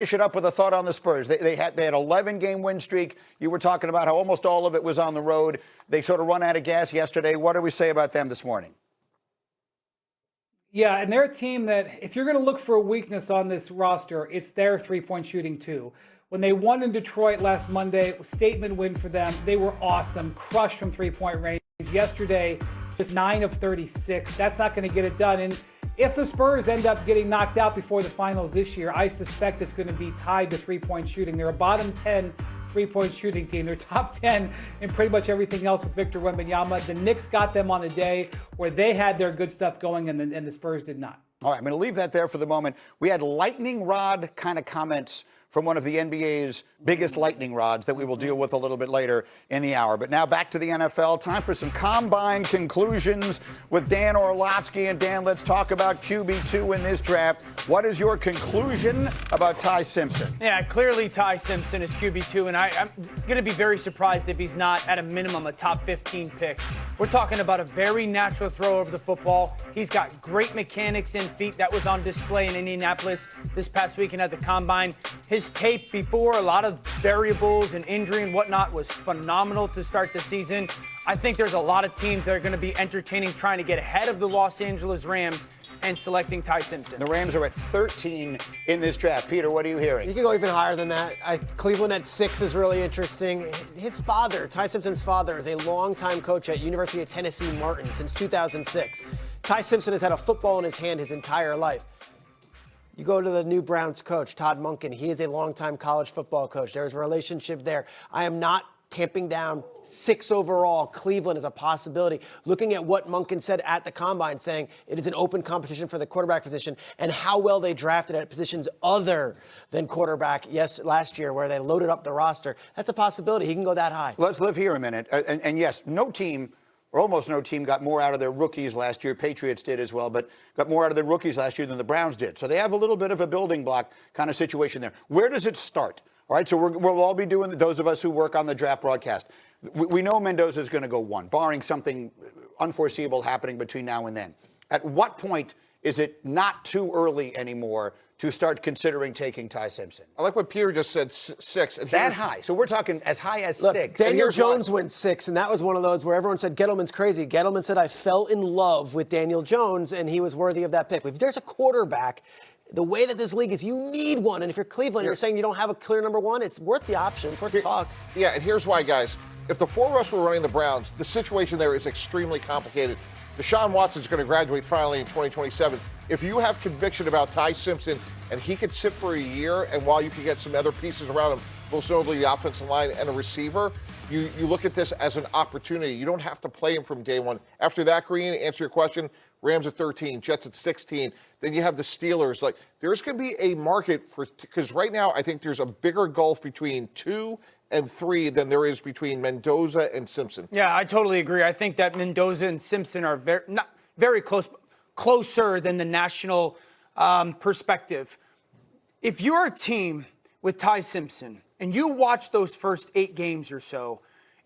Finish it up with a thought on the Spurs. They had 11-game win streak. You were talking about how almost all of it was on the road. They sort of run out of gas yesterday. What do we say about them this morning? Yeah, and they're a team that, if you're going to look for a weakness on this roster, it's their three-point shooting too. When they won in Detroit last Monday, statement win for them. They were awesome, crushed from three-point range. Yesterday, just 9 of 36. That's not going to get it done. And if the Spurs end up getting knocked out before the finals this year, I suspect it's going to be tied to three-point shooting. They're a bottom 10 three-point shooting team. They're top 10 in pretty much everything else with Victor Wembanyama. The Knicks got them on a day where they had their good stuff going and the Spurs did not. All right, I'm going to leave that there for the moment. We had lightning rod kind of comments from one of the NBA's biggest lightning rods that we will deal with a little bit later in the hour. But now back to the NFL. Time for some combine conclusions with Dan Orlovsky. And Dan, let's talk about QB2 in this draft. What is your conclusion about Ty Simpson? Yeah, clearly Ty Simpson is QB2, and I'm going to be very surprised if he's not at a minimum a top 15 pick. We're talking about a very natural thrower of the football. He's got great mechanics and feet. That was on display in Indianapolis this past weekend at the Combine. His tape before, a lot of variables and injury and whatnot, was phenomenal to start the season. I think there's a lot of teams that are going to be entertaining trying to get ahead of the Los Angeles Rams and selecting Ty Simpson. The Rams are at 13 in this draft. Peter, what are you hearing? You can go even higher than that. Cleveland at 6 is really interesting. His father, Ty Simpson's father, is a longtime coach at University of Tennessee Martin since 2006. Ty Simpson has had a football in his hand his entire life. You go to the new Browns coach, Todd Monken. He is a longtime college football coach. There's a relationship there. I am not tamping down 6 overall. Cleveland is a possibility. Looking at what Monken said at the Combine, saying it is an open competition for the quarterback position, and how well they drafted at positions other than quarterback last year, where they loaded up the roster. That's a possibility. He can go that high. Let's live here a minute. And yes, no team, or almost no team, got more out of their rookies last year. Patriots did as well, but got more out of their rookies last year than the Browns did. So they have a little bit of a building block kind of situation there. Where does it start? All right, so we'll all be doing, those of us who work on the draft broadcast. We know Mendoza is going to go 1, barring something unforeseeable happening between now and then. At what point is it not too early anymore to start considering taking Ty Simpson? I like what Peter just said, 6. And that high. So we're talking as high as 6. Daniel Jones went 6, and that was one of those where everyone said Gettleman's crazy. Gettleman said, I fell in love with Daniel Jones, and he was worthy of that pick. If there's a quarterback, the way that this league is, you need one. And if you're Cleveland, you're saying you don't have a clear number 1, it's worth the option. It's worth the talk. Yeah, and here's why, guys. If the 4 of us were running the Browns, the situation there is extremely complicated. Deshaun Watson's going to graduate finally in 2027. If you have conviction about Ty Simpson and he could sit for a year, and while you can get some other pieces around him, most notably the offensive line and a receiver, you look at this as an opportunity. You don't have to play him from day one. After that, Green, answer your question, Rams at 13, Jets at 16. Then you have the Steelers. Like, there's going to be a market for, because right now I think there's a bigger gulf between 2 and 3 than there is between Mendoza and Simpson. Yeah, I totally agree. I think that Mendoza and Simpson are very closer than the national perspective. If you're a team with Ty Simpson and you watch those first 8 games or so,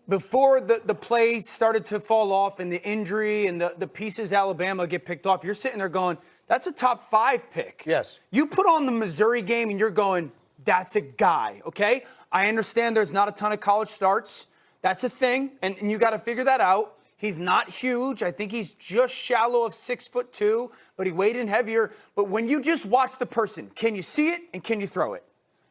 before the play started to fall off and the injury and the pieces Alabama get picked off, you're sitting there going, that's a top 5 pick. Yes. You put on the Missouri game and you're going, that's a guy, okay? I understand there's not a ton of college starts. That's a thing, and you got to figure that out. He's not huge. I think he's just shallow of 6'2", but he weighed in heavier. But when you just watch the person, can you see it and can you throw it?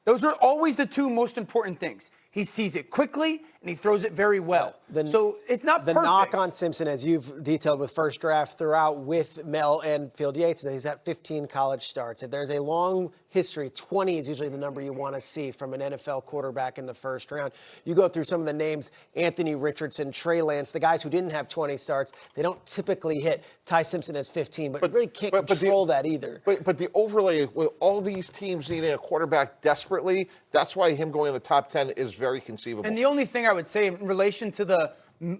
Those are always the 2 most important things. He sees it quickly, and he throws it very well. So it's not perfect. The knock on Simpson, as you've detailed with first draft throughout with Mel and Field Yates, he's at 15 college starts. If there's a long history, 20 is usually the number you want to see from an NFL quarterback in the first round. You go through some of the names, Anthony Richardson, Trey Lance, the guys who didn't have 20 starts, they don't typically hit. Ty Simpson has 15, but really can't control that either. But the overlay with all these teams needing a quarterback desperately, that's why him going in the top 10 is very conceivable. And the only thing I would say in relation to the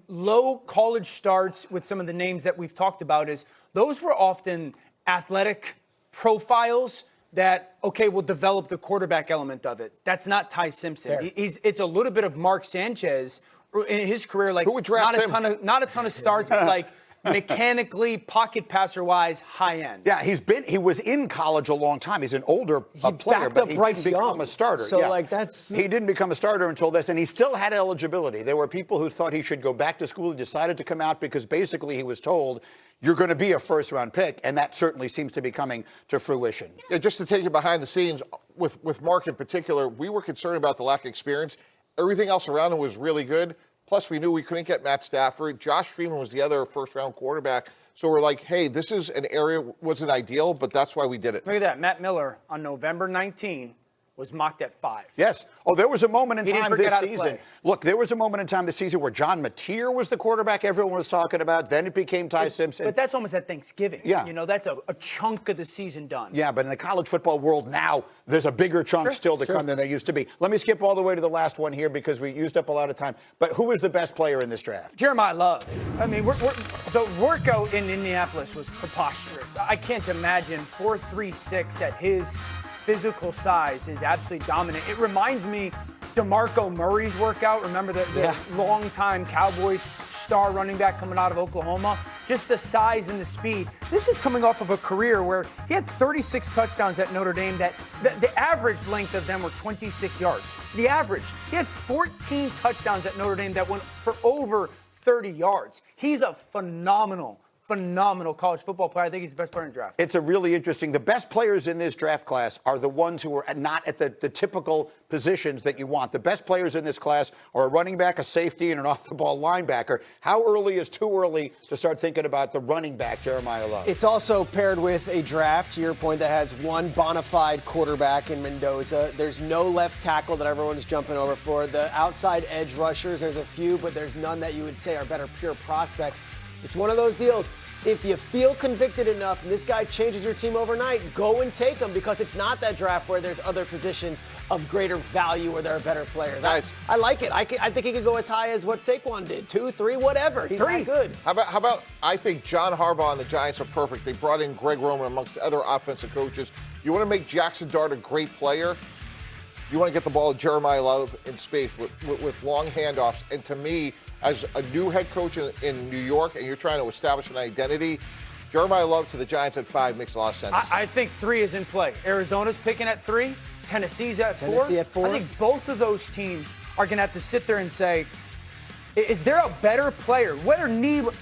low college starts with some of the names that we've talked about is those were often athletic profiles that, okay, will develop the quarterback element of it. That's not Ty Simpson. It's a little bit of Mark Sanchez in his career, like who would draft him? Not a ton of starts, but like mechanically, pocket passer-wise, high end. Yeah, he was in college a long time. He's an older player, backed but up he Bryce didn't become Young. a starter. So, Yeah. he didn't become a starter until this, and he still had eligibility. There were people who thought he should go back to school. He decided to come out because basically he was told, you're going to be a first-round pick, and that certainly seems to be coming to fruition. Yeah, just to take you behind the scenes, with Mark in particular, we were concerned about the lack of experience. Everything else around him was really good. Plus, we knew we couldn't get Matt Stafford. Josh Freeman was the other first-round quarterback. So we're like, hey, this is an area, wasn't ideal, but that's why we did it. Look at that. Matt Miller on November 19 was mocked at 5. Yes. Oh, there was a moment in He didn't time forget this how to season. play. Look, there was a moment in time this season where John Mateer was the quarterback everyone was talking about. Then it became Ty Simpson. But that's almost at Thanksgiving. Yeah. You know, that's a chunk of the season done. Yeah, but in the college football world now, there's a bigger chunk still to come than there used to be. Let me skip all the way to the last one here because we used up a lot of time. But who was the best player in this draft? Jeremiyah Love. I mean, the workout in Indianapolis was preposterous. I can't imagine 4.36 at his physical size is absolutely dominant. It reminds me DeMarco Murray's workout. Remember the longtime Cowboys star running back coming out of Oklahoma? Just the size and the speed. This is coming off of a career where he had 36 touchdowns at Notre Dame. That the average length of them were 26 yards. The average. He had 14 touchdowns at Notre Dame that went for over 30 yards. He's a phenomenal college football player. I think he's the best player in the draft. It's a really interesting. The best players in this draft class are the ones who are not at the typical positions that you want. The best players in this class are a running back, a safety, and an off-the-ball linebacker. How early is too early to start thinking about the running back, Jeremiyah Love? It's also paired with a draft, to your point, that has one bona fide quarterback in Mendoza. There's no left tackle that everyone's jumping over for. The outside edge rushers, there's a few, but there's none that you would say are better pure prospects. It's one of those deals. If you feel convicted enough and this guy changes your team overnight, go and take him because it's not that draft where there's other positions of greater value where there are better players. Nice. I like it. I think he could go as high as what Saquon did, 2, 3, whatever. He's that good. How about I think John Harbaugh and the Giants are perfect. They brought in Greg Roman amongst other offensive coaches. You want to make Jackson Dart a great player, you want to get the ball to Jeremiyah Love in space with long handoffs. And to me, as a new head coach in New York and you're trying to establish an identity, Jeremiyah Love to the Giants at 5 makes a lot of sense. I think 3 is in play. Arizona's picking at 3. Tennessee's at 4. Tennessee at 4. I think both of those teams are going to have to sit there and say, is there a better player?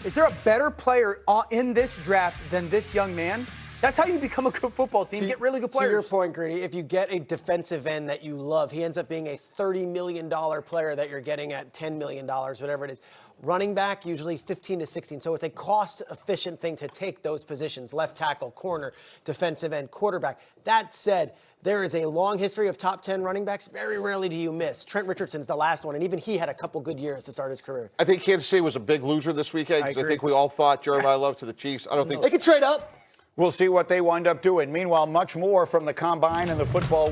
Is there a better player in this draft than this young man? That's how you become a good football team. Get really good players. To your point, Greeny, if you get a defensive end that you love, he ends up being a $30 million player that you're getting at $10 million, whatever it is. Running back, usually 15 to 16. So it's a cost-efficient thing to take those positions, left tackle, corner, defensive end, quarterback. That said, there is a long history of top 10 running backs. Very rarely do you miss. Trent Richardson's the last one, and even he had a couple good years to start his career. I think Kansas City was a big loser this weekend because I think we all thought Jeremiyah Love to the Chiefs. I don't think They could trade up. We'll see what they wind up doing. Meanwhile, much more from the combine and the football world.